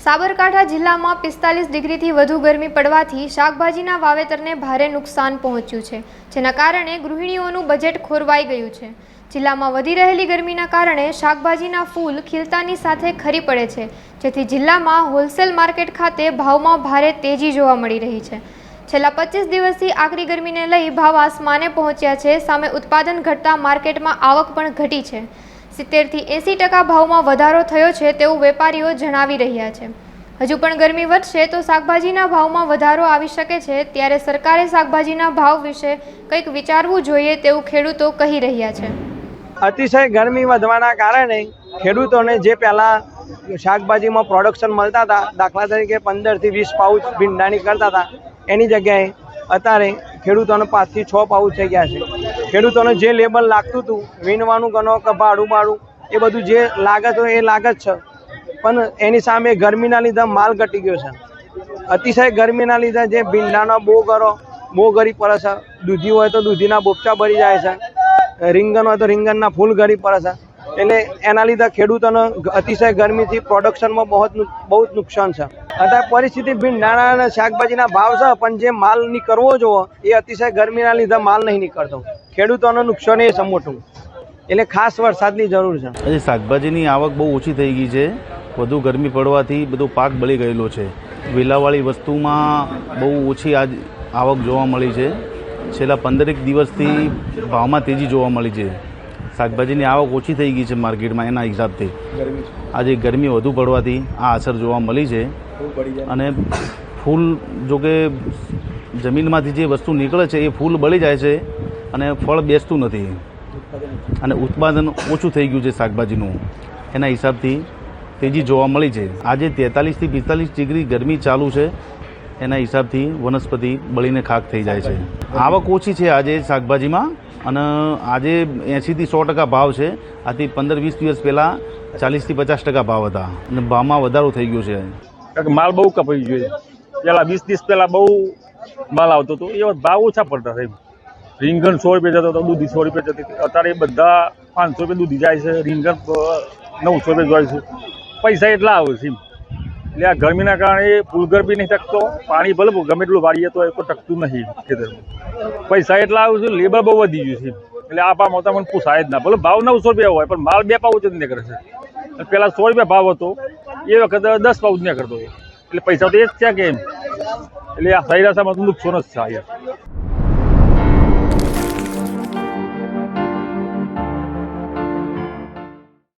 સાબરકાંઠા જિલ્લામાં 45 ડિગ્રીથી વધુ ગરમી પડવાથી શાકભાજીના વાવેતરને ભારે નુકસાન પહોંચ્યું છે, જેના કારણે ગૃહિણીઓનું બજેટ ખોરવાઈ ગયું છે। જિલ્લામાં વધી રહેલી ગરમીના કારણે શાકભાજીના ફૂલ ખીલતાની સાથે ખરી પડે છે, જેથી જિલ્લામાં હોલસેલ માર્કેટ ખાતે ભાવમાં ભારે તેજી જોવા મળી રહી છે। છેલ્લા 25 દિવસથી આકરી ગરમીને લઈ ભાવ આસમાને પહોંચ્યા છે। સામે ઉત્પાદન ઘટતા માર્કેટમાં આવક પણ ઘટી છે। 70 થી 80% ભાવમાં વધારો થયો છે તેવું વેપારીઓ જણાવી રહ્યા છે। હજુ પણ ગરમી વધશે તો શાકભાજીના ભાવમાં વધારો આવી શકે છે, ત્યારે સરકારે શાકભાજીના ભાવ વિશે કંઈક વિચારવું જોઈએ તેવું ખેડૂતો કહી રહ્યા છે। અતિશય ગરમી વધવાના કારણે ખેડૂતોને જે પહેલાં શાકભાજીમાં પ્રોડક્શન મળતા હતા, દાખલા તરીકે 15 થી 20 પાઉચ ભીંડાની કરતા હતા, એની જગ્યાએ અત્યારે ખેડૂતોને 5 થી 6 પાઉચ થઈ ગયા છે। ખેડૂતોને જે લેબલ લાગતું હતું, વીણવાનું ગણો કે ભાડું એ બધું જે લાગત હોય એ લાગત છે, પણ એની સામે ગરમીના લીધે માલ ઘટી ગયો છે। અતિશય ગરમીના લીધે જે ભીંડાનો બોગરી પડે છે, દૂધી હોય તો દૂધીના બોપચા ભરી જાય છે, રીંગણ હોય તો રીંગણના ફૂલ ગરી પડે છે। એટલે એના લીધે ખેડૂતોને અતિશય ગરમીથી પ્રોડક્શનમાં બહુ જ નુકસાન છે। અત્યારે પરિસ્થિતિ ભીંડાના અને શાકભાજીના ભાવ છે, પણ જે માલ નીકળવો જોઈએ એ અતિશય ગરમીના લીધે માલ નહીં નીકળતો। ખેડૂતોનું નુકસાન એ છે મોટું, એટલે ખાસ વરસાદની જરૂર છે। આજે શાકભાજીની આવક બહુ ઓછી થઈ ગઈ છે। વધુ ગરમી પડવાથી બધો પાક બળી ગયેલો છે। વેલાવાળી વસ્તુમાં બહુ ઓછી આજ આવક જોવા મળી છે। છેલ્લા 15 દિવસથી ભાવમાં તેજી જોવા મળી છે। શાકભાજીની આવક ઓછી થઈ ગઈ છે માર્કેટમાં, એના હિસાબથી આજે ગરમી વધુ પડવાથી આ અસર જોવા મળી છે। અને ફૂલ જોકે જમીનમાંથી જે વસ્તુ નીકળે છે એ ફૂલ બળી જાય છે અને ફળ બેસતું નથી, અને ઉત્પાદન ઓછું થઈ ગયું છે શાકભાજીનું, એના હિસાબથી તેજી જોવા મળી છે। આજે 43 થી 45 ડિગ્રી ગરમી ચાલુ છે, એના હિસાબથી વનસ્પતિ બળીને ખાક થઈ જાય છે। આવક ઓછી છે આજે શાકભાજીમાં, અને આજે 80 થી 100% ભાવ છે। આથી 15-20 દિવસ પહેલાં 40 થી 50% ભાવ હતા, અને ભાવમાં વધારો થઈ ગયો છે। કારણ કે માલ બહુ કપાઈ ગયો છે। પહેલાં 20 દિવસ પહેલાં બહુ માલ આવતો હતો, એ ભાવ ઓછા પડતા હતા। રીંગણ 100 રૂપિયા જતો હતો, દૂધી 100 રૂપિયા જતી હતી, અત્યારે બધા 500 રૂપિયા દૂધી જાય છે, રીંગણ 900 રૂપિયા જાય છે। પૈસા એટલા આવે છે, એટલે આ ગરમીના કારણે ફૂલગર બી નહીં ટકતો, પાણી ભલે ગમે એટલું વાળીએ તો એ કોઈ ટકતું નથી ખેતરમાં। પૈસા એટલા આવે છે, લેબર બહુ વધી ગયું છે, એટલે આ ભાવ મને પૂછાય જ ના। ભલે ભાવ 900 રૂપિયા હોય, પણ માલ 2 પાઉચ જ નીકળે છે। પહેલાં 100 રૂપિયા ભાવ હતો, એ વખતે 10 પાઉચ નીકળતો હતો, એટલે પૈસા તો એ જ છે કે એમ, એટલે આ સૈરાસામાં તો નુકસાન જ છે।